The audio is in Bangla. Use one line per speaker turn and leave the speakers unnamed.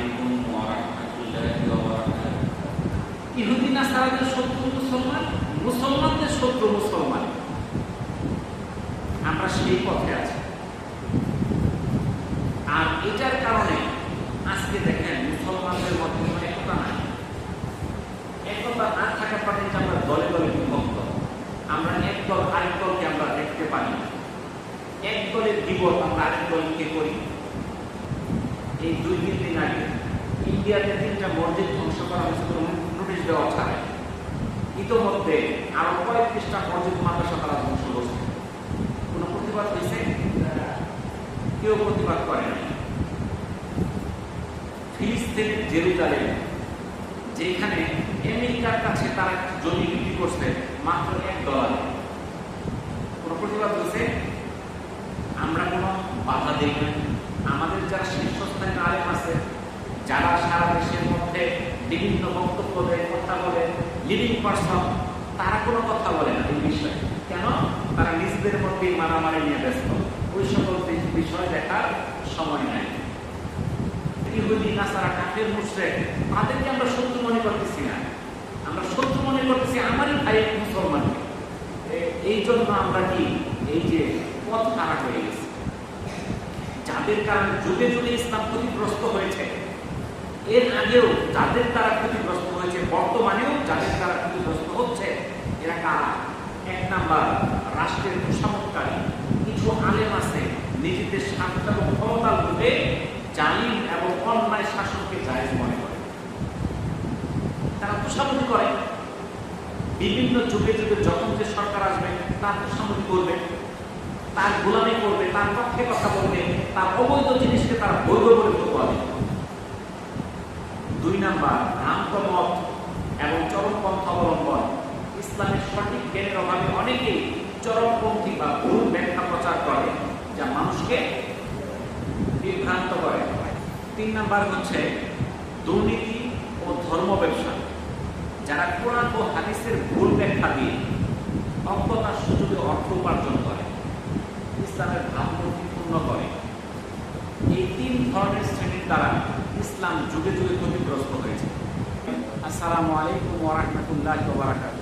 আলাইকুম ওয়া রাহমাতুল্লাহি ওয়া বারাকাতুহু। ইহুদি নাসারাদের শত্রু মুসলমান, মুসলমানদের শত্রু মুসলমান। আমরা সেই পথে আছি। আর এটার কারণে আজকে দেখেন মুসলমানদের মধ্যে কোনো একতা নাই। একতা না থাকার কারণে আমরা দলে দলে বিভক্ত। আমরা এক দল আরেক দলকে আমরা দেখতে পাই না। এক দলের বিপদ আমরা আরেক দলকে করি। এই 2-3 দিন আগে ইন্ডিয়াতে 3টা মসজিদ ধ্বংস করা হয়েছে, নোটিশ দেওয়া ছাড়ে। ইতোমধ্যে আরো কয়েক 30টা মসজিদ মাদ্রাসা তারা ধ্বংস করছে। কোনো প্রতিবাদ হয়েছে? কেউ প্রতিবাদ করে না। ফিলিস্তিনের জেরুজালেম, যেখানে আমেরিকার কাছে তারা জমি বিক্রি করছে মাত্র $1, কোনো প্রতিবাদ হয়েছে? আমরা কোনো বাধা দিই না। আমাদের যারা শীর্ষস্থানীয় আলেম আছে, যারা সারা দেশের মধ্যে বিভিন্ন বক্তব্য দেয়, কথা বলে, লিডিং পার্সন, তারা কোনো কথা বলে না এই বিষয়ে। কেন? তারা নিজেদের মধ্যেই মারামারি নিয়ে ব্যস্ত। ওই সকল বিষয় দেখার সময় নাই। ইহুদি নাসারা কাফের মুশরিক, তাদেরকে আমরা শত্রু মনে করতেছি না। আমরা শত্রু মনে করতেছি আমারই ভাই মুসলমান। এই জন্য আমরা কি এই যে পথ হারা হয়ে গেছি, যাদের কারণে যুগে যুগে ইসলাম ক্ষতিগ্রস্ত হয়েছে, এর আগেও যাদের দ্বারা ক্ষতিগ্রস্ত হয়েছে, বর্তমানেও যাদের দ্বারা ক্ষতিগ্রস্ত হচ্ছে, এরা কারা? 1 নাম্বার, রাষ্ট্রের তোষামতকারী কিছু আলেম আছে, নিজেদের স্বার্থ এবং ক্ষমতার লোভে জালিম এবং অন্যায় শাসনকে জায়েজ মনে করে। তারা তোষামতি করে। বিভিন্ন যুগে যুগে যখন যে সরকার আসবে তার তোষামতি করবে, তার গোলামি করবে, তার পক্ষে কথা বলবে, তার অবৈধ জিনিসকে তারা বৈধ বলে প্রতিপাদন করবে। 2 নাম্বার, ভ্রান্তমত এবং চরমপন্থা অবলম্বন। ইসলামের সঠিক জ্ঞানের অভাবে অনেকেই চরমপন্থী বা ভুল ব্যাখ্যা প্রচার করে, যা মানুষকে বিভ্রান্ত করে। 3 নাম্বার হচ্ছে দুর্নীতি ও ধর্ম ব্যবসা, যারা কোরআন ও হাদিসের ভুল ব্যাখ্যা দিয়ে অজ্ঞতার সুযোগে অর্থ উপার্জন করে, ইসলামের ভাবমূর্তি পূর্ণ করে। এই 3 ধরনের শ্রেণীর দ্বারা ইসলাম যুগে যুগে ক্ষতিগ্রস্ত হয়েছে। আসসালামু আলাইকুম ওয়া রাহমাতুল্লাহি ওয়া বারাকাতুহু।